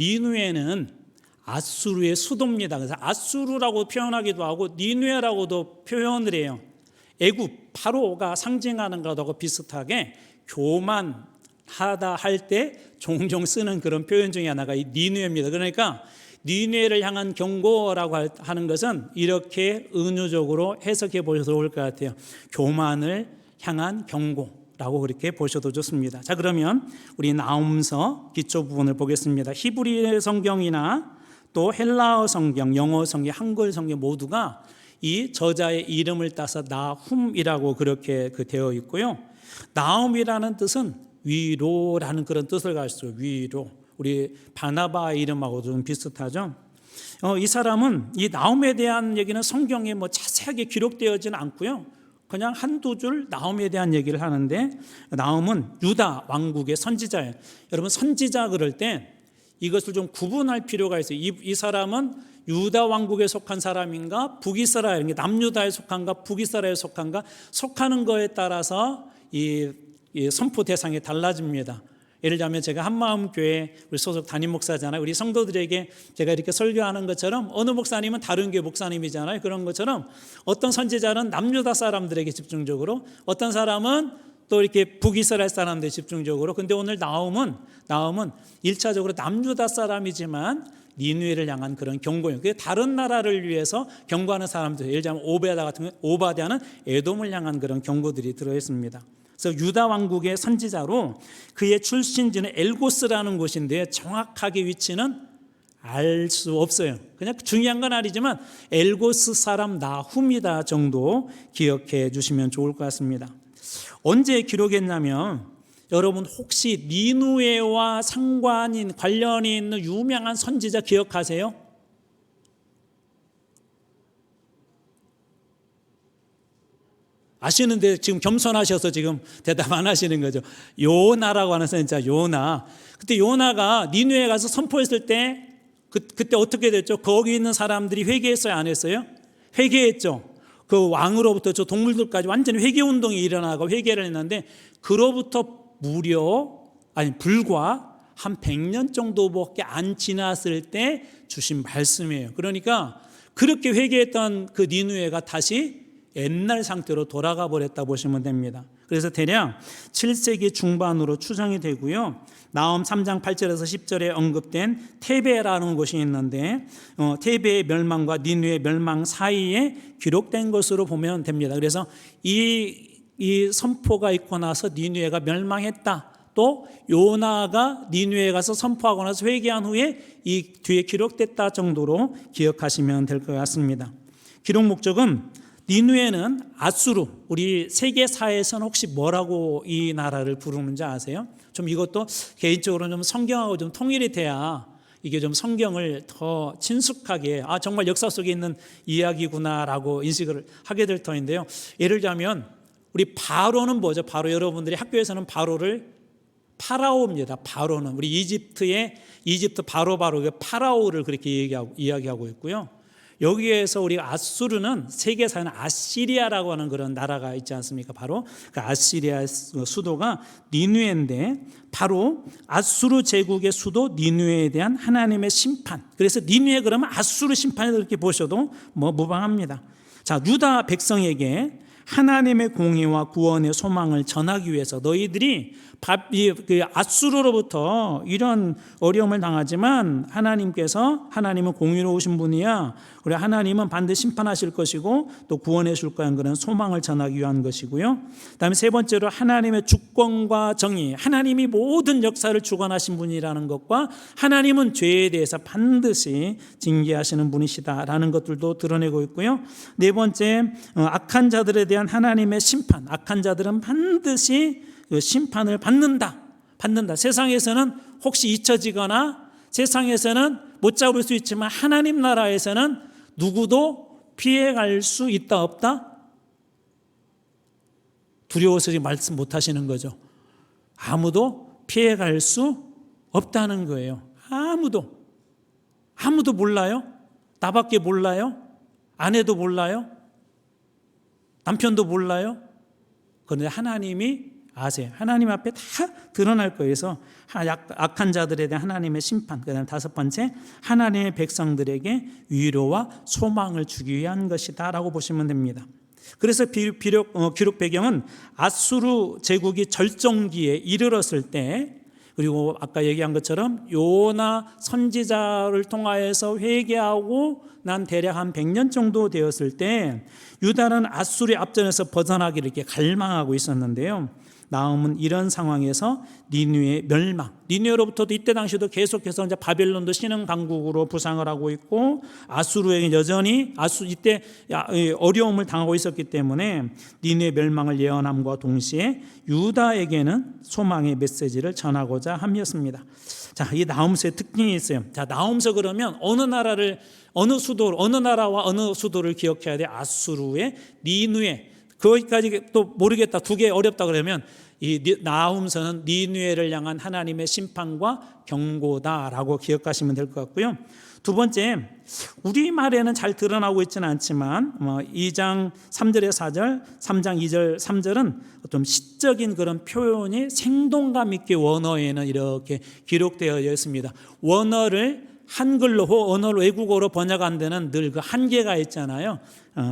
니누에는 아수르의 수도입니다. 그래서 아수르라고 표현하기도 하고 니누에라고도 표현을 해요. 애굽 파로가 상징하는 것하고 비슷하게 교만하다 할 때 종종 쓰는 그런 표현 중에 하나가 이 니누에입니다. 그러니까 니누에를 향한 경고라고 하는 것은 이렇게 은유적으로 해석해 보셔도 좋을 것 같아요. 교만을 향한 경고라고 그렇게 보셔도 좋습니다. 자, 그러면 우리 나훔서 기초 부분을 보겠습니다. 히브리 성경이나 또 헬라어 성경, 영어 성경, 한글 성경 모두가 이 저자의 이름을 따서 나훔이라고 그렇게 되어 있고요. 나훔이라는 뜻은 위로라는 그런 뜻을 가지고 있어요. 위로. 우리 바나바 이름하고 좀 비슷하죠. 이 사람은 이 나훔에 대한 얘기는 성경에 뭐 자세하게 기록되어지는 않고요. 그냥 한두 줄 나훔에 대한 얘기를 하는데, 나훔은 유다 왕국의 선지자예요. 여러분, 선지자 그럴 때 이것을 좀 구분할 필요가 있어요. 이 사람은 유다 왕국에 속한 사람인가, 북이스라엘, 남유다에 속한가, 북이스라엘에 속한가, 속하는 거에 따라서 이 선포 대상이 달라집니다. 예를 들면 제가 한마음교회 우리 소속 담임 목사잖아요. 우리 성도들에게 제가 이렇게 설교하는 것처럼 어느 목사님은 다른 교회 목사님이잖아요. 그런 것처럼 어떤 선지자는 남유다 사람들에게 집중적으로, 어떤 사람은 또 이렇게 북이스라엘 사람들에 집중적으로. 근데 오늘 나훔은 1차적으로 남유다 사람이지만 니느웨를 향한 그런 경고예요. 그게 다른 나라를 위해서 경고하는 사람들, 예를 들면 오바댜는 에돔을 향한 그런 경고들이 들어 있습니다. 그래서 유다 왕국의 선지자로 그의 출신지는 엘고스라는 곳인데 정확하게 위치는 알 수 없어요. 그냥 중요한 건 아니지만 엘고스 사람 나훔이다 정도 기억해 주시면 좋을 것 같습니다. 언제 기록했냐면, 여러분 혹시 니느웨와 상관인 관련이 있는 유명한 선지자 기억하세요? 아시는데 지금 겸손하셔서 지금 대답 안 하시는 거죠. 요나라고 하는 선지자, 요나. 그때 요나가 니느웨에 가서 선포했을 때 그때 어떻게 됐죠? 거기 있는 사람들이 회개했어요, 안 했어요? 회개했죠. 그 왕으로부터 저 동물들까지 완전히 회개 운동이 일어나고 회개를 했는데, 그로부터 불과 한 100년 정도밖에 안 지났을 때 주신 말씀이에요. 그러니까 그렇게 회개했던 그 니느웨가 다시 옛날 상태로 돌아가 버렸다 보시면 됩니다. 그래서 대략 7세기 중반으로 추정이 되고요. 나훔 3장 8절에서 10절에 언급된 테베라는 곳이 있는데, 테베의 멸망과 니느웨의 멸망 사이에 기록된 것으로 보면 됩니다. 그래서 이 선포가 있고 나서 니느웨가 멸망했다. 또 요나가 니느웨에 가서 선포하고 나서 회개한 후에 이 뒤에 기록됐다 정도로 기억하시면 될 것 같습니다. 기록 목적은, 니느웨는 아수르, 우리 세계사에서는 혹시 뭐라고 이 나라를 부르는지 아세요? 좀 이것도 개인적으로 좀 성경하고 좀 통일이 돼야 이게 좀 성경을 더 친숙하게, 정말 역사 속에 있는 이야기구나라고 인식을 하게 될 터인데요. 예를 들자면 우리 바로는 뭐죠? 바로, 여러분들이 학교에서는 바로를 파라오입니다. 바로는 우리 이집트 바로 파라오를 그렇게 이야기하고 있고요. 여기에서 우리 아수르는 세계사는 아시리아라고 하는 그런 나라가 있지 않습니까? 바로 그 아시리아 수도가 니느웨인데, 바로 아수르 제국의 수도 니느웨에 대한 하나님의 심판. 그래서 니느웨 그러면 아수르 심판이다 이렇게 보셔도 무방합니다. 자, 유다 백성에게 하나님의 공의와 구원의 소망을 전하기 위해서 너희들이 아수르로부터 이런 어려움을 당하지만 하나님은 공의로우신 분이야. 그래, 하나님은 반드시 심판하실 것이고 또 구원해 줄 거라는 그런 소망을 전하기 위한 것이고요. 그다음에 세 번째로 하나님의 주권과 정의, 하나님이 모든 역사를 주관하신 분이라는 것과 하나님은 죄에 대해서 반드시 징계하시는 분이시다라는 것들도 드러내고 있고요. 네 번째, 악한 자들에 대한 하나님의 심판, 악한 자들은 반드시 그 심판을 받는다. 세상에서는 혹시 잊혀지거나 세상에서는 못 잡을 수 있지만 하나님 나라에서는 누구도 피해갈 수 있다 없다? 두려워서 말씀 못 하시는 거죠. 아무도 피해갈 수 없다는 거예요. 아무도 몰라요. 나밖에 몰라요. 아내도 몰라요. 남편도 몰라요. 그런데 하나님이 아세요. 하나님 앞에 다 드러날 거예요. 그래서 악한 자들에 대한 하나님의 심판, 그다음 다섯 번째, 하나님의 백성들에게 위로와 소망을 주기 위한 것이다 라고 보시면 됩니다. 그래서 기록 배경은 아수르 제국이 절정기에 이르렀을 때, 그리고 아까 얘기한 것처럼 요나 선지자를 통하여서 회개하고 난 대략 한 100년 정도 되었을 때 유다는 아수르의 앞전에서 벗어나기를 이렇게 갈망하고 있었는데요. 나훔은 이런 상황에서 니느웨의 멸망, 니느웨로부터도 이때 당시도 계속해서 이제 바벨론도 신흥 강국으로 부상을 하고 있고 아수르에게 여전히 이때 어려움을 당하고 있었기 때문에 니느웨 멸망을 예언함과 동시에 유다에게는 소망의 메시지를 전하고자 함이었습니다. 자, 이 나훔서의 특징이 있어요. 자, 나훔서 그러면 어느 나라와 어느 수도를 기억해야 돼? 아수르의 니느웨. 거기까지 또 모르겠다, 두 개 어렵다 그러면 이 나훔서는 니느웨를 향한 하나님의 심판과 경고다라고 기억하시면 될 것 같고요. 두 번째, 우리말에는 잘 드러나고 있지는 않지만 2장 3절에 4절, 3장 2절 3절은 좀 시적인 그런 표현이 생동감 있게 원어에는 이렇게 기록되어 있습니다. 원어를 한글로 언어로 외국어로 번역한 데는 늘 그 한계가 있잖아요.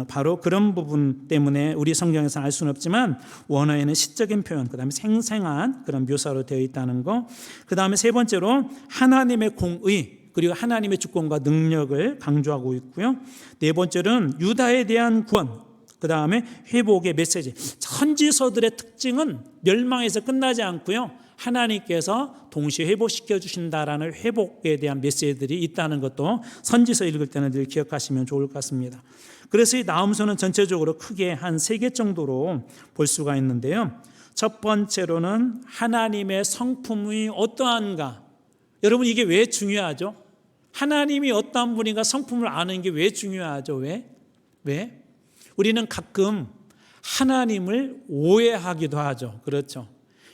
바로 그런 부분 때문에 우리 성경에서 알 수는 없지만 원어에는 시적인 표현, 그 다음에 생생한 그런 묘사로 되어 있다는 거, 그 다음에 세 번째로 하나님의 공의 그리고 하나님의 주권과 능력을 강조하고 있고요. 네 번째로는 유다에 대한 구원, 그 다음에 회복의 메시지. 선지서들의 특징은 멸망에서 끝나지 않고요, 하나님께서 동시에 회복시켜 주신다라는 회복에 대한 메시지들이 있다는 것도 선지서 읽을 때는 늘 기억하시면 좋을 것 같습니다. 그래서 이 나훔서는 전체적으로 크게 한 3개 정도로 볼 수가 있는데요. 첫 번째로는 하나님의 성품이 어떠한가. 여러분, 이게 왜 중요하죠? 하나님이 어떠한 분인가 성품을 아는 게 왜 중요하죠? 왜? 우리는 가끔 하나님을 오해하기도 하죠. 그렇죠?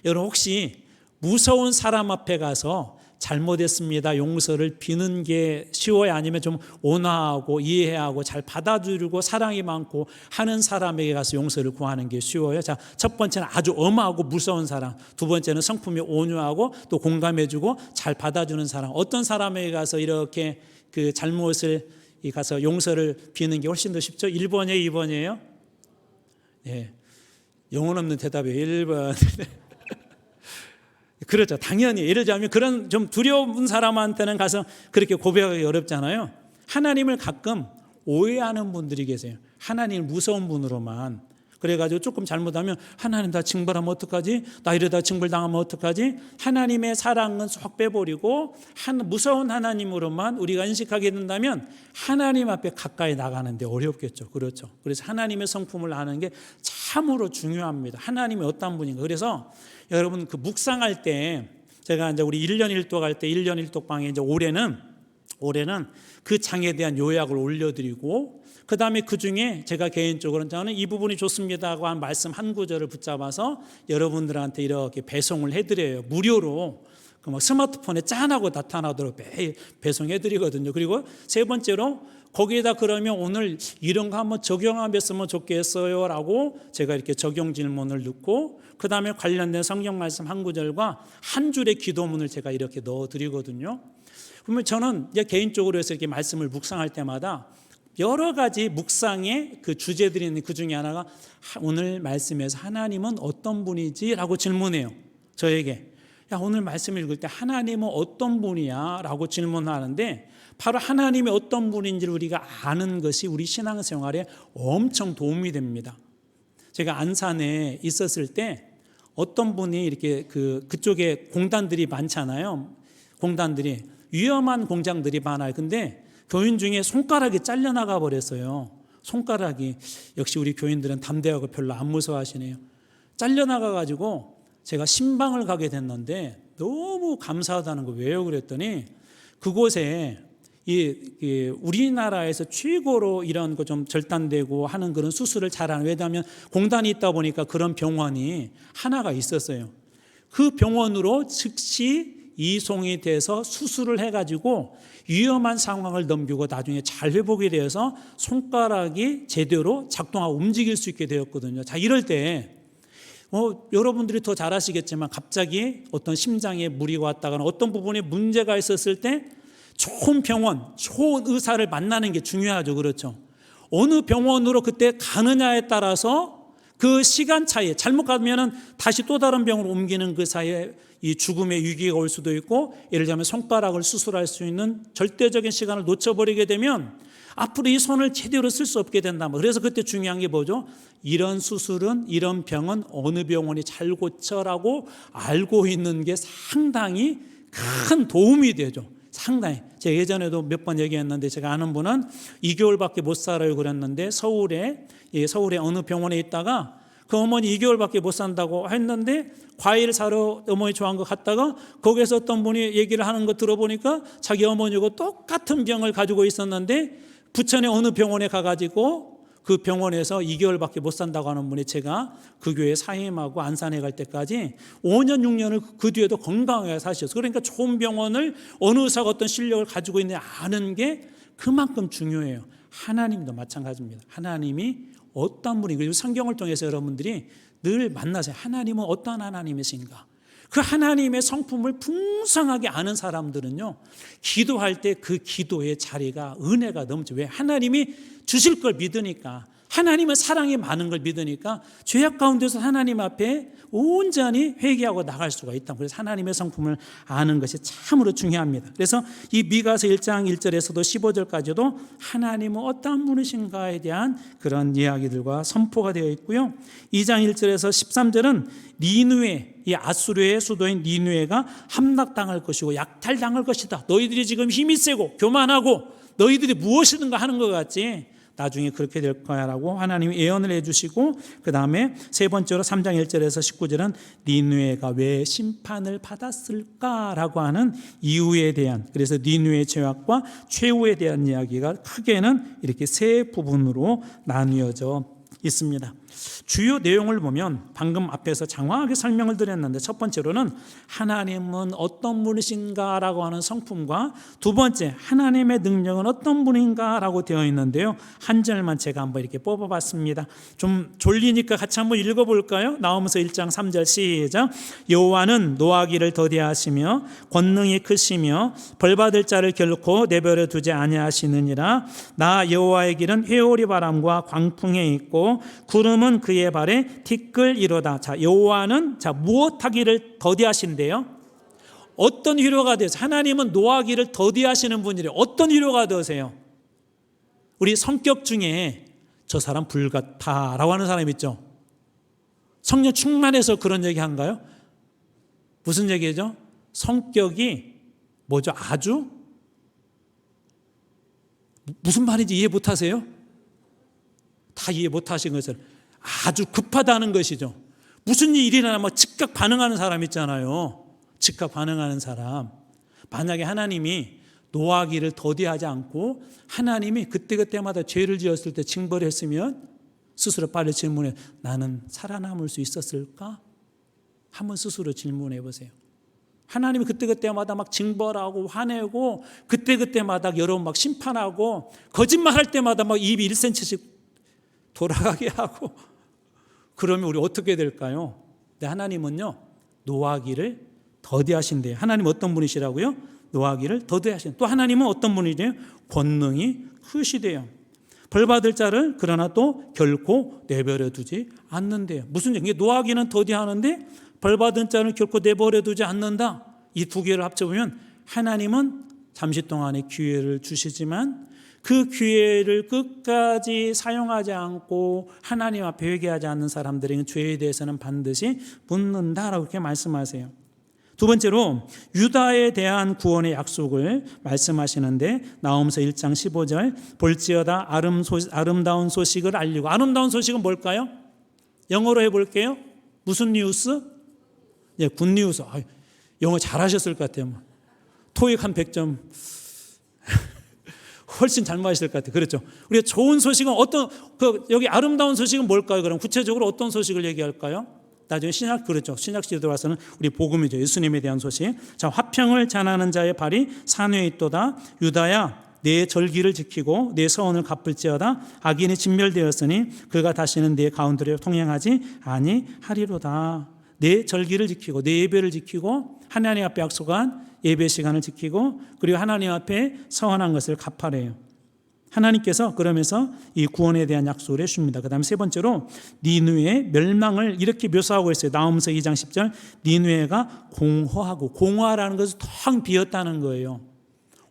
여러분, 혹시 무서운 사람 앞에 가서 잘못했습니다, 용서를 비는 게 쉬워요? 아니면 좀 온화하고 이해하고 잘 받아들이고 사랑이 많고 하는 사람에게 가서 용서를 구하는 게 쉬워요? 자, 첫 번째는 아주 엄하고 무서운 사람, 두 번째는 성품이 온유하고 또 공감해주고 잘 받아주는 사람. 어떤 사람에게 가서 이렇게 그 잘못을 가서 용서를 비는 게 훨씬 더 쉽죠? 1번이에요, 2번이에요? 예, 영혼 없는 대답이에요. 1번. 그렇죠. 당연히 예를 들자면 그런 좀 두려운 사람한테는 가서 그렇게 고백하기 어렵잖아요. 하나님을 가끔 오해하는 분들이 계세요. 하나님을 무서운 분으로만. 그래가지고 조금 잘못하면 하나님 나 징벌하면 어떡하지? 나 이러다 징벌당하면 어떡하지? 하나님의 사랑은 쏙 빼버리고 무서운 하나님으로만 우리가 인식하게 된다면 하나님 앞에 가까이 나가는데 어렵겠죠. 그렇죠. 그래서 하나님의 성품을 아는 게 참으로 중요합니다. 하나님이 어떤 분인가. 그래서 여러분 그 묵상할 때 제가 이제 우리 1년 1독 할 때 1년 1독방에 이제 올해는 그 장에 대한 요약을 올려드리고 그 다음에 그 중에 제가 개인적으로는 저는 이 부분이 좋습니다 하고 한 말씀 한 구절을 붙잡아서 여러분들한테 이렇게 배송을 해드려요. 무료로 그 막 스마트폰에 짠하고 나타나도록 매일 배송해드리거든요. 그리고 세 번째로 거기에다 그러면 오늘 이런 거 한번 적용하면 좋겠어요 라고 제가 이렇게 적용 질문을 넣고 그 다음에 관련된 성경 말씀 한 구절과 한 줄의 기도문을 제가 이렇게 넣어드리거든요. 그러면 저는 이제 개인적으로 해서 이렇게 말씀을 묵상할 때마다 여러 가지 묵상의 그 주제들이 있는 그 중에 하나가 오늘 말씀에서 하나님은 어떤 분이지? 라고 질문해요. 저에게. 야, 오늘 말씀 읽을 때 하나님은 어떤 분이야? 라고 질문하는데 바로 하나님이 어떤 분인지를 우리가 아는 것이 우리 신앙생활에 엄청 도움이 됩니다. 제가 안산에 있었을 때 어떤 분이 이렇게 그쪽에 공단들이 많잖아요. 공단들이 위험한 공장들이 많아요. 근데 교인 중에 손가락이 잘려나가 버렸어요. 손가락이. 역시 우리 교인들은 담대하고 별로 안 무서워하시네요. 잘려나가 가지고 제가 신방을 가게 됐는데 너무 감사하다는 거. 왜요? 그랬더니 그곳에 우리나라에서 최고로 이런 거 좀 절단되고 하는 그런 수술을 잘하는, 왜냐하면 공단이 있다 보니까 그런 병원이 하나가 있었어요. 그 병원으로 즉시 이송이 돼서 수술을 해가지고 위험한 상황을 넘기고 나중에 잘 회복이 되어서 손가락이 제대로 작동하고 움직일 수 있게 되었거든요. 자, 이럴 때 여러분들이 더 잘 아시겠지만 갑자기 어떤 심장에 무리가 왔다거나 어떤 부분에 문제가 있었을 때 좋은 병원, 좋은 의사를 만나는 게 중요하죠. 그렇죠? 어느 병원으로 그때 가느냐에 따라서 그 시간 차이에 잘못 가면은 다시 또 다른 병으로 옮기는 그 사이에 이 죽음의 위기가 올 수도 있고, 예를 들면 손가락을 수술할 수 있는 절대적인 시간을 놓쳐버리게 되면 앞으로 이 손을 제대로 쓸 수 없게 된다. 그래서 그때 중요한 게 뭐죠? 이런 수술은, 이런 병은 어느 병원이 잘 고쳐라고 알고 있는 게 상당히 큰 도움이 되죠. 상당히. 제가 예전에도 몇 번 얘기했는데, 제가 아는 분은 2개월밖에 못 살아요 그랬는데 서울에 어느 병원에 있다가 그 어머니 2개월밖에 못 산다고 했는데 과일 사러 어머니 좋아하는 거 갔다가 거기서 어떤 분이 얘기를 하는 거 들어보니까 자기 어머니하고 똑같은 병을 가지고 있었는데 부천의 어느 병원에 가가지고 그 병원에서 2개월밖에 못 산다고 하는 분이, 제가 그 교회 사임하고 안산에 갈 때까지 5년 6년을 그 뒤에도 건강하게 사셨어요. 그러니까 좋은 병원을 어느 의사가 어떤 실력을 가지고 있느냐 아는 게 그만큼 중요해요. 하나님도 마찬가지입니다. 하나님이 어떤 분이, 그리고 성경을 통해서 여러분들이 늘 만나세요. 하나님은 어떤 하나님이신가? 그 하나님의 성품을 풍성하게 아는 사람들은요, 기도할 때 그 기도의 자리가 은혜가 넘쳐. 왜? 하나님이 주실 걸 믿으니까, 하나님은 사랑이 많은 걸 믿으니까 죄악 가운데서 하나님 앞에 온전히 회개하고 나갈 수가 있다. 그래서 하나님의 성품을 아는 것이 참으로 중요합니다. 그래서 이 미가서 1장 1절에서도 15절까지도 하나님은 어떤 분이신가에 대한 그런 이야기들과 선포가 되어 있고요. 2장 1절에서 13절은 니느웨, 이 아수르의 수도인 니느웨가 함락당할 것이고 약탈당할 것이다. 너희들이 지금 힘이 세고 교만하고 너희들이 무엇이든가 하는 것 같지? 나중에 그렇게 될 거야 라고 하나님이 예언을 해주시고, 그 다음에 세 번째로 3장 1절에서 19절은 니느웨가 왜 심판을 받았을까라고 하는 이유에 대한, 그래서 니느웨의 죄악과 최후에 대한 이야기가 크게는 이렇게 세 부분으로 나뉘어져 있습니다. 주요 내용을 보면 방금 앞에서 장황하게 설명을 드렸는데, 첫 번째로는 하나님은 어떤 분이신가 라고 하는 성품과, 두 번째 하나님의 능력은 어떤 분인가 라고 되어 있는데요, 한 절만 제가 한번 이렇게 뽑아봤습니다. 좀 졸리니까 같이 한번 읽어볼까요? 나오면서 1장 3절 시작. 여호와는 노하기를 더디하시며 권능이 크시며 벌받을 자를 결코 내버려 두지 아니하시느니라. 나 여호와의 길은 회오리 바람과 광풍에 있고 구름은 그의 발에 티끌이로다. 자, 여호와는 무엇하기를 더디하신대요? 어떤 위로가 되세요? 하나님은 노하기를 더디하시는 분이래요. 어떤 위로가 되세요? 우리 성격 중에 저 사람 불같다라고 하는 사람 있죠? 성령 충만해서 그런 얘기 한가요? 무슨 얘기죠? 성격이 뭐죠? 아주 무슨 말인지 이해 못하세요? 다 이해 못하신 것을 아주 급하다는 것이죠. 무슨 일이 일어나면 즉각 반응하는 사람 있잖아요. 즉각 반응하는 사람. 만약에 하나님이 노하기를 더디하지 않고 하나님이 그때그때마다 죄를 지었을 때 징벌을 했으면 스스로 빨리 질문해, 나는 살아남을 수 있었을까? 한번 스스로 질문해 보세요. 하나님이 그때그때마다 막 징벌하고 화내고 그때그때마다 여러분 막 심판하고 거짓말할 때마다 막 입이 1cm씩 돌아가게 하고 그러면 우리 어떻게 될까요? 근데 하나님은요, 노하기를 더디하신대요. 하나님 어떤 분이시라고요? 노하기를 더디하신. 또 하나님은 어떤 분이래요? 권능이 크시대요. 벌받을 자를 그러나 또 결코 내버려 두지 않는데요. 무슨 얘기예요? 노하기는 더디하는데 벌받은 자를 결코 내버려 두지 않는다. 이 두 개를 합쳐보면 하나님은 잠시 동안의 기회를 주시지만 그 기회를 끝까지 사용하지 않고 하나님 앞에 회개하지 않는 사람들에게 죄에 대해서는 반드시 묻는다라고 그렇게 말씀하세요. 두 번째로 유다에 대한 구원의 약속을 말씀하시는데, 나홈서 1장 15절 볼지어다 아름다운 소식을 알리고. 아름다운 소식은 뭘까요? 영어로 해볼게요. 무슨 뉴스? 예, 굿뉴스. 영어 잘하셨을 것 같아요. 토익 한 100점 훨씬 잘 맞으실 것 같아요. 그렇죠? 우리가 좋은 소식은 여기 아름다운 소식은 뭘까요? 그럼 구체적으로 어떤 소식을 얘기할까요? 나중에 그렇죠. 신약시대에 들어와서는 우리 복음이죠. 예수님에 대한 소식. 자, 화평을 전하는 자의 발이 산 위에 있도다. 유다야, 내 절기를 지키고 내 서원을 갚을지어다. 악인이 진멸되었으니 그가 다시는 내 가운데로 통행하지 아니하리로다. 내 절기를 지키고 내 예배를 지키고 하나님 앞에 약속한 예배 시간을 지키고 그리고 하나님 앞에 서원한 것을 갚아래요. 하나님께서 그러면서 이 구원에 대한 약속을 해줍니다. 그 다음에 세 번째로 니느웨의 멸망을 이렇게 묘사하고 있어요. 나홈서 2장 10절 니느웨가 공허하고, 공허라는 것은 텅 비었다는 거예요.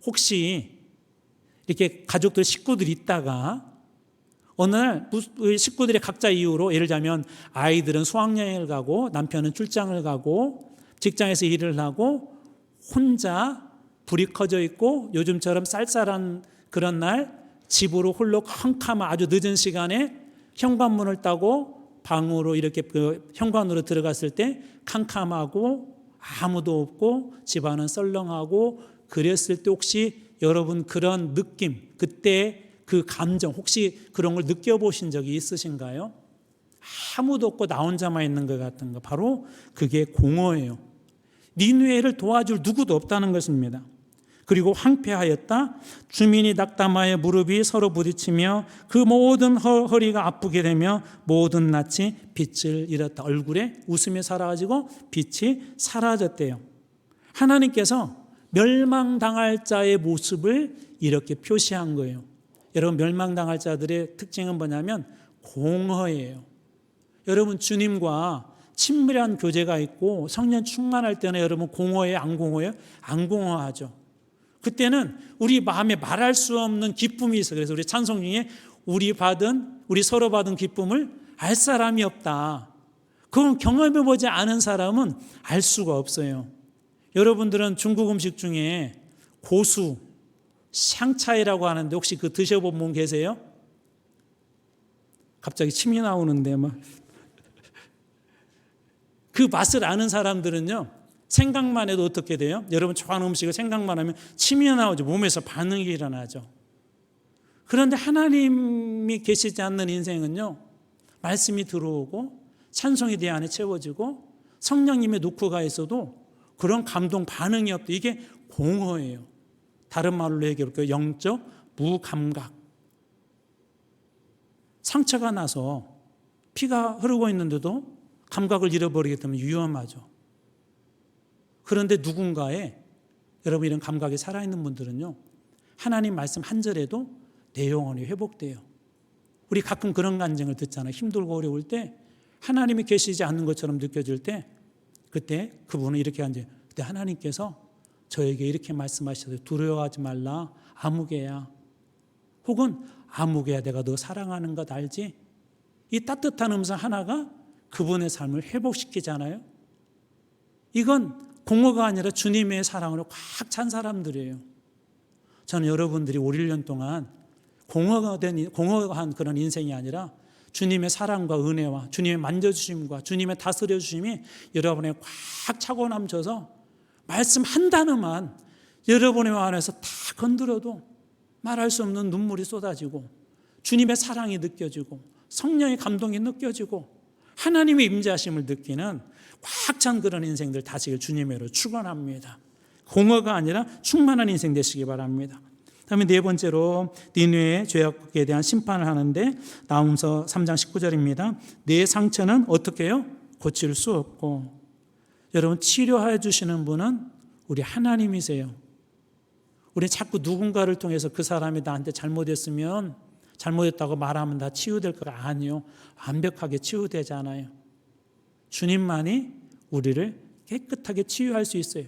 혹시 이렇게 가족들 식구들이 있다가 어느 날 식구들의 각자 이유로, 예를 들자면 아이들은 수학여행을 가고 남편은 출장을 가고 직장에서 일을 하고 혼자 불이 꺼져 있고 요즘처럼 쌀쌀한 그런 날 집으로 홀로 캄캄한 아주 늦은 시간에 현관문을 따고 방으로 이렇게 그 현관으로 들어갔을 때 캄캄하고 아무도 없고 집안은 썰렁하고 그랬을 때 혹시 여러분 그런 느낌, 그때 그 감정 혹시 그런 걸 느껴보신 적이 있으신가요? 아무도 없고 나 혼자만 있는 것 같은 거, 바로 그게 공허예요. 니느웨를 도와줄 누구도 없다는 것입니다. 그리고 황폐하였다. 주민이 낙담하여 무릎이 서로 부딪히며 그 모든 허리가 아프게 되며 모든 낯이 빛을 잃었다. 얼굴에 웃음이 사라지고 빛이 사라졌대요. 하나님께서 멸망당할 자의 모습을 이렇게 표시한 거예요. 여러분, 멸망당할 자들의 특징은 뭐냐면 공허예요. 여러분, 주님과 친밀한 교제가 있고 성령 충만할 때는 여러분 공허해요? 안 공허해요? 안 공허하죠. 그때는 우리 마음에 말할 수 없는 기쁨이 있어요. 그래서 우리 찬송 중에 우리 서로 받은 기쁨을 알 사람이 없다. 그건 경험해보지 않은 사람은 알 수가 없어요. 여러분들은 중국 음식 중에 고수, 샹차이라고 하는데 혹시 그 드셔본 분 계세요? 갑자기 침이 나오는데 그 맛을 아는 사람들은요, 생각만 해도 어떻게 돼요? 여러분 좋아하는 음식을 생각만 하면 침이 나오죠. 몸에서 반응이 일어나죠. 그런데 하나님이 계시지 않는 인생은요, 말씀이 들어오고 찬송이 내 안에 채워지고 성령님의 노크가 있어도 그런 감동 반응이 없다. 이게 공허예요. 다른 말로 얘기해볼게요. 영적 무감각. 상처가 나서 피가 흐르고 있는데도 감각을 잃어버리게 되면 위험하죠. 그런데 누군가의, 여러분 이런 감각이 살아있는 분들은요, 하나님 말씀 한 절에도 내 영혼이 회복돼요. 우리 가끔 그런 간증을 듣잖아요. 힘들고 어려울 때 하나님이 계시지 않는 것처럼 느껴질 때, 그때 그분은 이렇게 간증해요. 그때 하나님께서 저에게 이렇게 말씀하셔서 두려워하지 말라, 아무개야. 혹은 아무개야, 내가 너 사랑하는 것 알지? 이 따뜻한 음성 하나가 그분의 삶을 회복시키잖아요. 이건 공허가 아니라 주님의 사랑으로 꽉 찬 사람들이에요. 저는 여러분들이 5, 1년 동안 공허한 그런 인생이 아니라 주님의 사랑과 은혜와 주님의 만져주심과 주님의 다스려주심이 여러분에 꽉 차고 넘쳐서 말씀 한 단어만 여러분의 안에서 다 건드려도 말할 수 없는 눈물이 쏟아지고 주님의 사랑이 느껴지고 성령의 감동이 느껴지고 하나님의 임재하심을 느끼는 꽉 찬 그런 인생들 다시길 주님으로 축원합니다. 공허가 아니라 충만한 인생 되시기 바랍니다. 다음에 네 번째로 니느웨의 죄악에 대한 심판을 하는데 나홈서 3장 19절입니다. 내 상처는 어떻게 해요? 고칠 수 없고. 여러분, 치료해 주시는 분은 우리 하나님이세요. 우리 자꾸 누군가를 통해서 그 사람이 나한테 잘못했으면 잘못했다고 말하면 다 치유될 거가 아니요. 완벽하게 치유되잖아요. 주님만이 우리를 깨끗하게 치유할 수 있어요.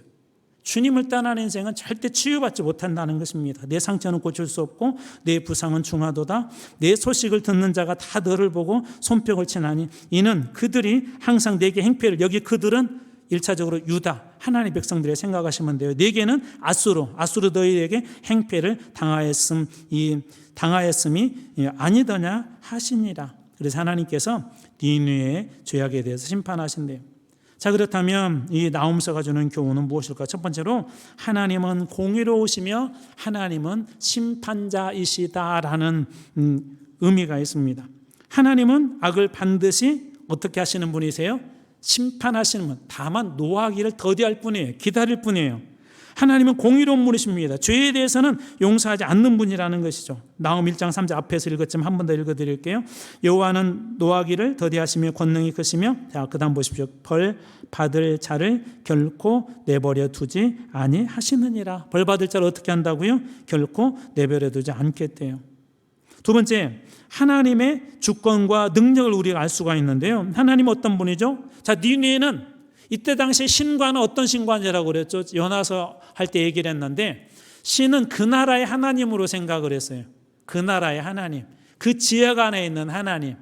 주님을 떠난 인생은 절대 치유받지 못한다는 것입니다. 내 상처는 고칠 수 없고 내 부상은 중하도다. 내 소식을 듣는 자가 다 너를 보고 손뼉을 치나니 이는 그들이 항상 내게 행패를, 여기 그들은 1차적으로 유다, 하나님의 백성들의 생각하시면 돼요. 내게는 아수르 너희에게 행패를 당하였음이 아니더냐 하시니라. 그래서 하나님께서 니느웨의 죄악에 대해서 심판하신대요. 자, 그렇다면 이 나홈서가 주는 교훈은 무엇일까? 첫 번째로 하나님은 공의로우시며 하나님은 심판자이시다라는 의미가 있습니다. 하나님은 악을 반드시 어떻게 하시는 분이세요? 심판하시는 분. 다만 노하기를 더디할 뿐이에요. 기다릴 뿐이에요. 하나님은 공의로운 분이십니다. 죄에 대해서는 용서하지 않는 분이라는 것이죠. 나홈 1장 3절 앞에서 읽었지만 한 번 더 읽어드릴게요. 여호와는 노하기를 더디하시며 권능이 크시며, 자 그다음 보십시오. 벌 받을 자를 결코 내버려 두지 아니하시느니라. 벌 받을 자를 어떻게 한다고요? 결코 내버려 두지 않겠대요. 두 번째, 하나님의 주권과 능력을 우리가 알 수가 있는데요. 하나님은 어떤 분이죠? 자, 니느웨는 이때 당시에 신과는 어떤 신과냐라고 그랬죠? 연화서 할 때 얘기를 했는데, 신은 그 나라의 하나님으로 생각을 했어요. 그 나라의 하나님, 그 지역 안에 있는 하나님.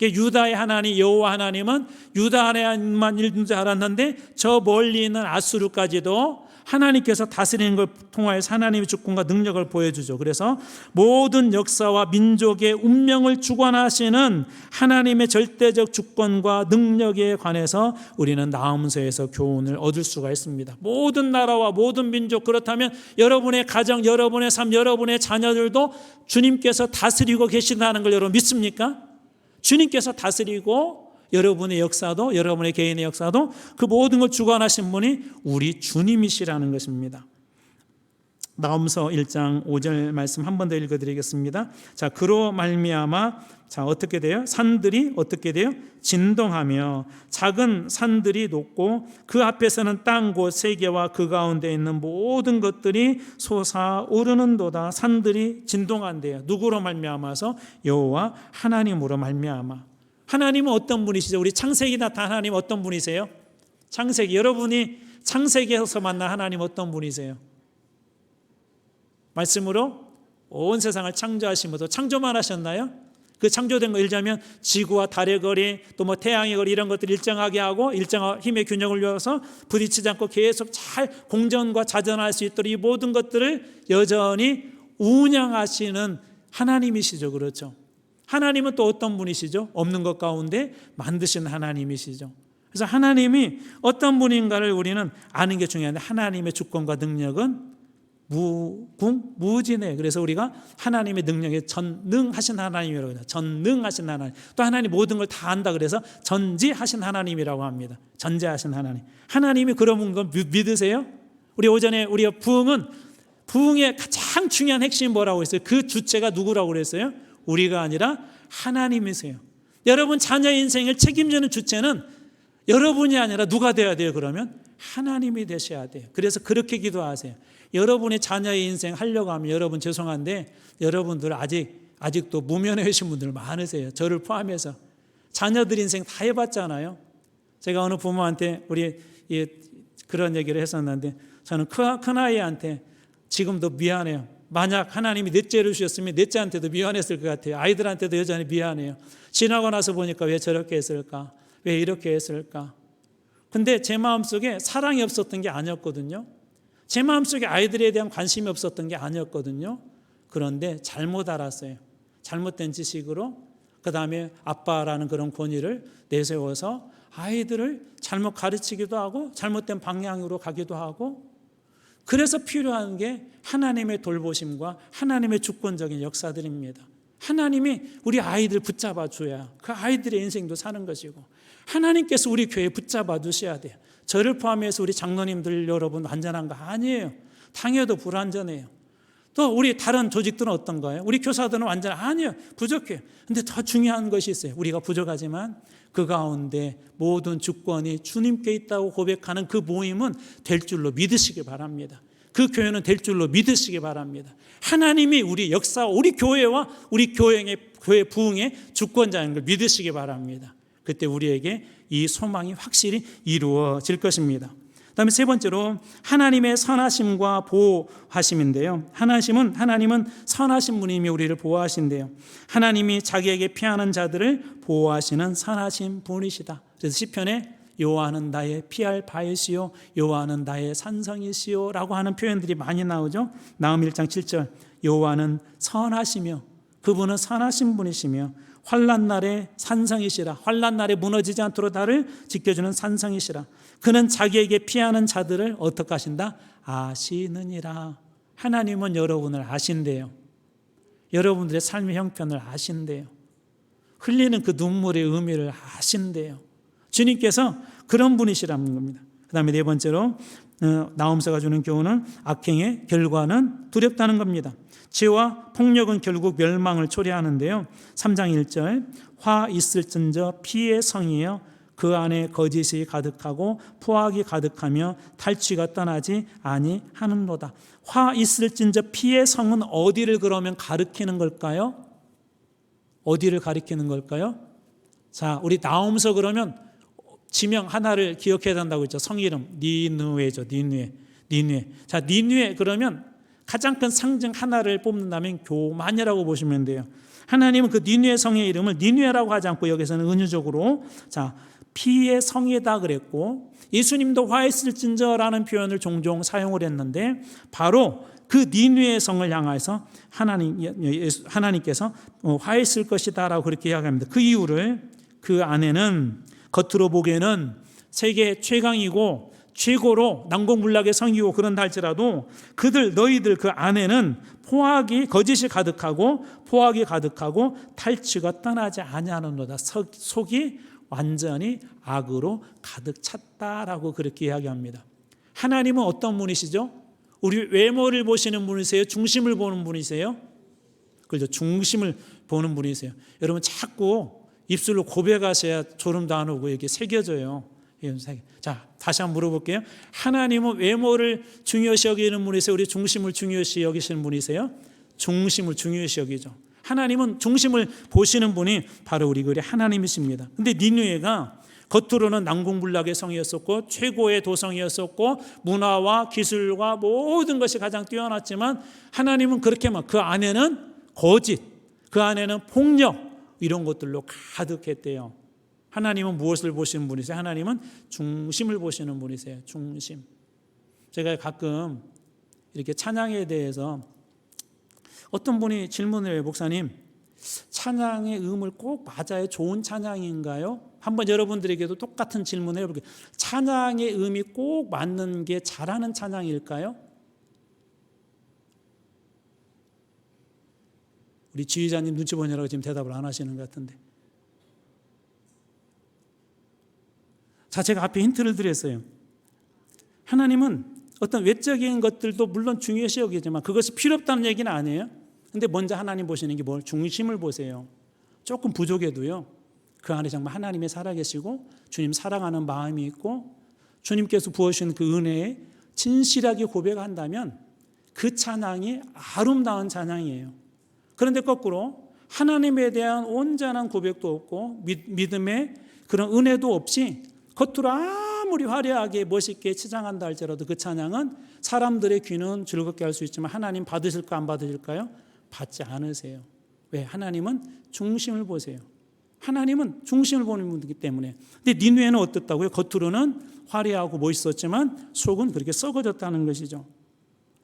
유다의 하나님 여호와 하나님은 유다 안에만 있는 줄 알았는데, 저 멀리 있는 아수르까지도 하나님께서 다스리는 걸 통하여서 하나님의 주권과 능력을 보여주죠. 그래서 모든 역사와 민족의 운명을 주관하시는 하나님의 절대적 주권과 능력에 관해서 우리는 나홈서에서 교훈을 얻을 수가 있습니다. 모든 나라와 모든 민족, 그렇다면 여러분의 가정, 여러분의 삶, 여러분의 자녀들도 주님께서 다스리고 계신다는 걸 여러분 믿습니까? 주님께서 다스리고 여러분의 역사도, 여러분의 개인의 역사도, 그 모든 걸 주관하신 분이 우리 주님이시라는 것입니다. 나홈서 1장 5절 말씀 한 번 더 읽어드리겠습니다. 자, 그로 말미암아, 자 어떻게 돼요? 산들이 어떻게 돼요? 진동하며 작은 산들이 높고 그 앞에서는 땅 곧 세계와 그 가운데 있는 모든 것들이 솟아오르는도다. 산들이 진동한대요. 누구로 말미암아서? 여호와 하나님으로 말미암아. 하나님은 어떤 분이시죠? 우리 창세기 나타난 하나님 어떤 분이세요? 창세기, 여러분이 창세기에서 만난 하나님 어떤 분이세요? 말씀으로 온 세상을 창조하시면서, 창조만 하셨나요? 그 창조된 거 일자면 지구와 달의 거리, 또 뭐 태양의 거리, 이런 것들 일정하게 하고 일정한 힘의 균형을 이루어서 부딪히지 않고 계속 잘 공전과 자전할 수 있도록 이 모든 것들을 여전히 운영하시는 하나님이시죠. 그렇죠? 하나님은 또 어떤 분이시죠? 없는 것 가운데 만드신 하나님이시죠. 그래서 하나님이 어떤 분인가를 우리는 아는 게 중요한데, 하나님의 주권과 능력은 무궁무진해요. 그래서 우리가 하나님의 능력에 전능하신 하나님이라고 해요. 전능하신 하나님. 또 하나님 모든 걸 다 안다 그래서 전지하신 하나님이라고 합니다. 전지하신 하나님. 하나님이 그런 건 믿으세요? 우리 오전에 우리가 부흥의 가장 중요한 핵심이 뭐라고 했어요? 그 주체가 누구라고 그랬어요? 우리가 아니라 하나님이세요. 여러분 자녀의 인생을 책임지는 주체는 여러분이 아니라 누가 되어야 돼요? 그러면 하나님이 되셔야 돼요. 그래서 그렇게 기도하세요. 여러분의 자녀의 인생 하려고 하면, 여러분 죄송한데 여러분들 아직도 무면허 계신 분들 많으세요. 저를 포함해서. 자녀들 인생 다 해봤잖아요. 제가 어느 부모한테 그런 얘기를 했었는데, 저는 큰아이한테 지금도 미안해요. 만약 하나님이 넷째를 주셨으면 넷째한테도 미안했을 것 같아요. 아이들한테도 여전히 미안해요. 지나고 나서 보니까 왜 저렇게 했을까? 왜 이렇게 했을까? 근데 제 마음속에 사랑이 없었던 게 아니었거든요. 제 마음속에 아이들에 대한 관심이 없었던 게 아니었거든요. 그런데 잘못 알았어요. 잘못된 지식으로 그 다음에 아빠라는 그런 권위를 내세워서 아이들을 잘못 가르치기도 하고 잘못된 방향으로 가기도 하고, 그래서 필요한 게 하나님의 돌보심과 하나님의 주권적인 역사들입니다. 하나님이 우리 아이들 붙잡아 줘야 그 아이들의 인생도 사는 것이고, 하나님께서 우리 교회 붙잡아 주셔야 돼요. 저를 포함해서 우리 장로님들 여러분 완전한 거 아니에요. 당해도 불완전해요. 또 우리 다른 조직들은 어떤가요? 우리 교사들은 완전 아니에요. 부족해요. 근데 더 중요한 것이 있어요. 우리가 부족하지만 그 가운데 모든 주권이 주님께 있다고 고백하는 그 모임은 될 줄로 믿으시기 바랍니다. 그 교회는 될 줄로 믿으시기 바랍니다. 하나님이 우리 역사, 우리 교회와 우리 교회 부흥의 주권자인 걸 믿으시기 바랍니다. 그때 우리에게 이 소망이 확실히 이루어질 것입니다. 그다음에 세 번째로 하나님의 선하심과 보호하심인데요. 하나님은 선하신 분이며 우리를 보호하신대요. 하나님이 자기에게 피하는 자들을 보호하시는 선하신 분이시다. 그래서 시편에 여호와는 나의 피할 바이시요 여호와는 나의 산성이시요 라고 하는 표현들이 많이 나오죠. 나흠 1장 7절, 여호와는 선하시며 그분은 선하신 분이시며 환난 날에 산성이시라. 환난 날에 무너지지 않도록 나를 지켜주는 산성이시라. 그는 자기에게 피하는 자들을 어떻게 하신다? 아시느니라. 하나님은 여러분을 아신대요. 여러분들의 삶의 형편을 아신대요. 흘리는 그 눈물의 의미를 아신대요. 주님께서 그런 분이시라는 겁니다. 그 다음에 네 번째로 나홈서가 주는 교훈은 악행의 결과는 두렵다는 겁니다. 죄와 폭력은 결국 멸망을 초래하는데요. 3장 1절 화 있을진저 피의 성이여 그 안에 거짓이 가득하고 포악이 가득하며 탈취가 떠나지 아니하는도다. 화 있을진저 피의 성은 어디를 그러면 가리키는 걸까요? 어디를 가리키는 걸까요? 자, 우리 나홈서 그러면 지명 하나를 기억해야 된다고 했죠. 성 이름 니느웨죠. 니느웨. 자, 니느웨 그러면 가장 큰 상징 하나를 뽑는다면 교만이라고 보시면 돼요. 하나님은 그 니느웨 성의 이름을 니느웨라고 하지 않고 여기서는 은유적으로 자, 피의 성이다 그랬고, 예수님도 화 있을진저라는 표현을 종종 사용을 했는데 바로 그 니느웨 성을 향해서 하나님께서 화 있을 것이다라고 그렇게 이야기합니다. 그 이유를 그 안에는 겉으로 보기에는 세계 최강이고 최고로 난공불락의 성이고 그런다 할지라도 너희들 그 안에는 거짓이 가득하고 포악이 가득하고 탈취가 떠나지 아니하는도다. 속이 완전히 악으로 가득 찼다라고 그렇게 이야기합니다. 하나님은 어떤 분이시죠? 우리 외모를 보시는 분이세요? 중심을 보는 분이세요? 그렇죠. 중심을 보는 분이세요. 여러분 자꾸 입술로 고백하셔야 졸음도 안 오고 이렇게 새겨져요. 자, 다시 한번 물어볼게요. 하나님은 외모를 중요시 여기는 분이세요? 우리 중심을 중요시 여기시는 분이세요? 중심을 중요시 여기죠. 하나님은 중심을 보시는 분이 바로 우리 하나님이십니다. 근데 니느웨가 겉으로는 난공불락의 성이었었고 최고의 도성이었었고 문화와 기술과 모든 것이 가장 뛰어났지만 하나님은 그렇게 그 안에는 거짓, 그 안에는 폭력 이런 것들로 가득했대요. 하나님은 무엇을 보시는 분이세요? 하나님은 중심을 보시는 분이세요. 중심. 제가 가끔 이렇게 찬양에 대해서 어떤 분이 질문을 해요. 목사님, 찬양의 음을 꼭 맞아야 좋은 찬양인가요? 한번 여러분들에게도 똑같은 질문을 해볼게요. 찬양의 음이 꼭 맞는 게 잘하는 찬양일까요? 우리 지휘자님 눈치 보느라고 지금 대답을 안 하시는 것 같은데. 자, 제가 앞에 힌트를 드렸어요. 하나님은 어떤 외적인 것들도 물론 중요시 여기지만 그것이 필요 없다는 얘기는 아니에요. 근데 먼저 하나님 보시는 게 뭘? 중심을 보세요. 조금 부족해도요, 그 안에 정말 하나님이 살아계시고 주님 사랑하는 마음이 있고 주님께서 부어주신 그 은혜에 진실하게 고백한다면 그 찬양이 아름다운 찬양이에요. 그런데 거꾸로 하나님에 대한 온전한 고백도 없고 믿음의 그런 은혜도 없이 겉으로 아무리 화려하게 멋있게 치장한다 할지라도 그 찬양은 사람들의 귀는 즐겁게 할 수 있지만 하나님 받으실까 안 받으실까요? 받지 않으세요. 왜? 하나님은 중심을 보세요. 하나님은 중심을 보는 분이기 때문에. 근데 니느웨는 어떻다고요? 겉으로는 화려하고 멋있었지만 속은 그렇게 썩어졌다는 것이죠.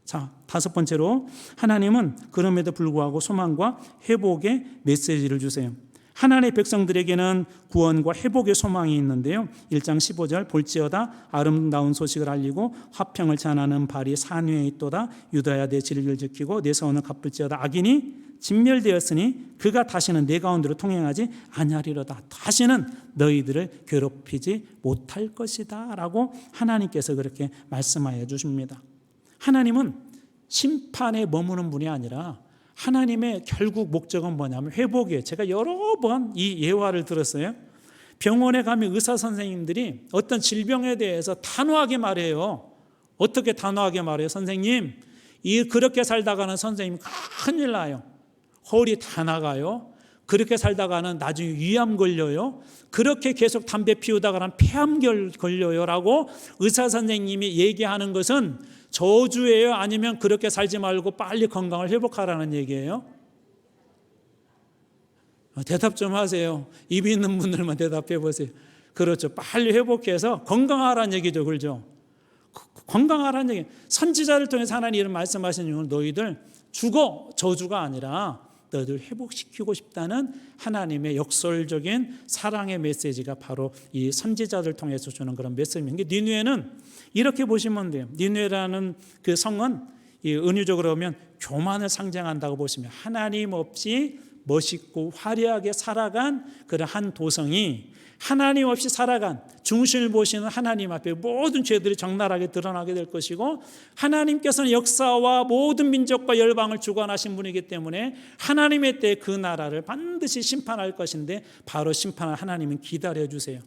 자, 다섯 번째로 하나님은 그럼에도 불구하고 소망과 회복의 메시지를 주세요. 하나님의 백성들에게는 구원과 회복의 소망이 있는데요. 1장 15절 볼지어다 아름다운 소식을 알리고 화평을 전하는 발이 산 위에 있도다. 유다야 내 진리를 지키고 내 서원을 갚을지어다. 악인이 진멸되었으니 그가 다시는 내 가운데로 통행하지 아니하리로다. 다시는 너희들을 괴롭히지 못할 것이다 라고 하나님께서 그렇게 말씀하여 주십니다. 하나님은 심판에 머무는 분이 아니라 하나님의 결국 목적은 뭐냐면 회복이에요. 제가 여러 번 이 예화를 들었어요. 병원에 가면 의사 선생님들이 어떤 질병에 대해서 단호하게 말해요. 어떻게 단호하게 말해요? 선생님, 그렇게 살다가는 선생님 큰일 나요. 허리 다 나가요. 그렇게 살다가는 나중에 위암 걸려요. 그렇게 계속 담배 피우다가는 폐암 걸려요 라고 의사 선생님이 얘기하는 것은 저주예요? 아니면 그렇게 살지 말고 빨리 건강을 회복하라는 얘기예요? 대답 좀 하세요. 입이 있는 분들만 대답해 보세요. 그렇죠. 빨리 회복해서 건강하라는 얘기죠. 그렇죠? 건강하라는 얘기. 선지자를 통해서 하나님 이런 말씀하시는 이유는 너희들 죽어 저주가 아니라 너희들 회복시키고 싶다는 하나님의 역설적인 사랑의 메시지가 바로 이 선지자들 통해서 주는 그런 메시지입니다. 니느웨는 이렇게 보시면 돼요. 니느웨라는 그 성은 은유적으로 보면 교만을 상징한다고 보시면 하나님 없이 멋있고 화려하게 살아간 그런 한 도성이 하나님 없이 살아간, 중심을 보시는 하나님 앞에 모든 죄들이 적나라하게 드러나게 될 것이고, 하나님께서는 역사와 모든 민족과 열방을 주관하신 분이기 때문에 하나님의 때 그 나라를 반드시 심판할 것인데, 바로 심판을 하나님은 기다려주세요.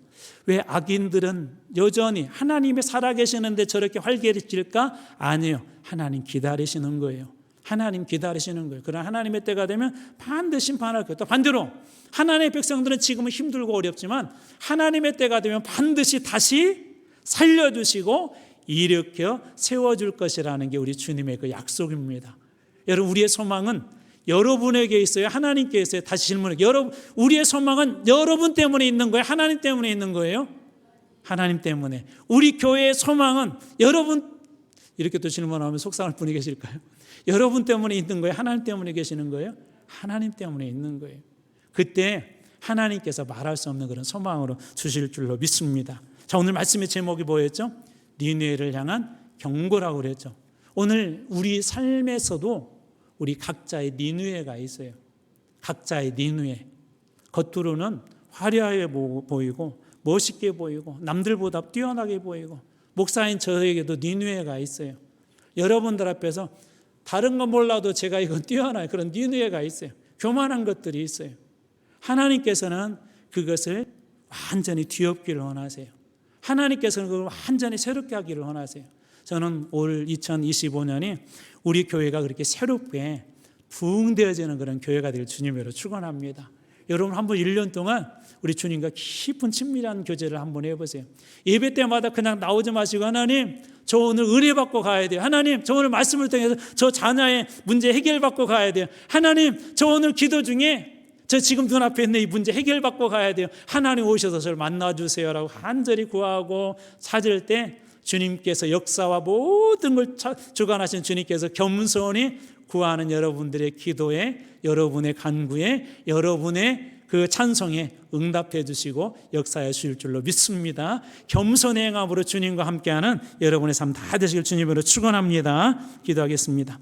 왜 악인들은 여전히 하나님이 살아계시는데 저렇게 활개질까? 아니요, 하나님 기다리시는 거예요. 하나님 기다리시는 거예요. 그러나 하나님의 때가 되면 반드시 심판할 거예요. 또 반대로 하나님의 백성들은 지금은 힘들고 어렵지만 하나님의 때가 되면 반드시 다시 살려주시고 일으켜 세워줄 것이라는 게 우리 주님의 그 약속입니다. 여러분, 우리의 소망은 여러분에게 있어요? 하나님께 있어요? 다시 질문해요. 여러분, 우리의 소망은 여러분 때문에 있는 거예요? 하나님 때문에 있는 거예요? 하나님 때문에. 우리 교회의 소망은 여러분, 이렇게 또 질문하면 속상할 분이 계실까요? 여러분 때문에 있는 거예요? 하나님 때문에 계시는 거예요? 하나님 때문에 있는 거예요. 그때 하나님께서 말할 수 없는 그런 소망으로 주실 줄로 믿습니다. 자, 오늘 말씀의 제목이 뭐였죠? 니느웨를 향한 경고라고 그랬죠. 오늘 우리 삶에서도 우리 각자의 니느웨가 있어요. 각자의 니느웨. 겉으로는 화려해 보이고 멋있게 보이고 남들보다 뛰어나게 보이고, 목사인 저에게도 니느웨가 있어요. 여러분들 앞에서 다른 건 몰라도 제가 이건 뛰어나요. 그런 니느웨가 있어요. 교만한 것들이 있어요. 하나님께서는 그것을 완전히 뒤엎기를 원하세요. 하나님께서는 그걸 완전히 새롭게 하기를 원하세요. 저는 올 2025년이 우리 교회가 그렇게 새롭게 부흥되어지는 그런 교회가 될 주님으로 축원합니다. 여러분, 한번 1년 동안 우리 주님과 깊은 친밀한 교제를 한번 해보세요. 예배 때마다 그냥 나오지 마시고, 하나님 저 오늘 은혜 받고 가야 돼요. 하나님 저 오늘 말씀을 통해서 저 자녀의 문제 해결받고 가야 돼요. 하나님 저 오늘 기도 중에 저 지금 눈앞에 있는 이 문제 해결받고 가야 돼요. 하나님 오셔서 저를 만나주세요라고 간절히 구하고 찾을 때, 주님께서 역사와 모든 걸 주관하신 주님께서 겸손히 구하는 여러분들의 기도에, 여러분의 간구에, 여러분의 그 찬송에 응답해 주시고 역사해 주실 줄로 믿습니다. 겸손의 행함으로 주님과 함께하는 여러분의 삶 다 되시길 주님으로 축원합니다. 기도하겠습니다.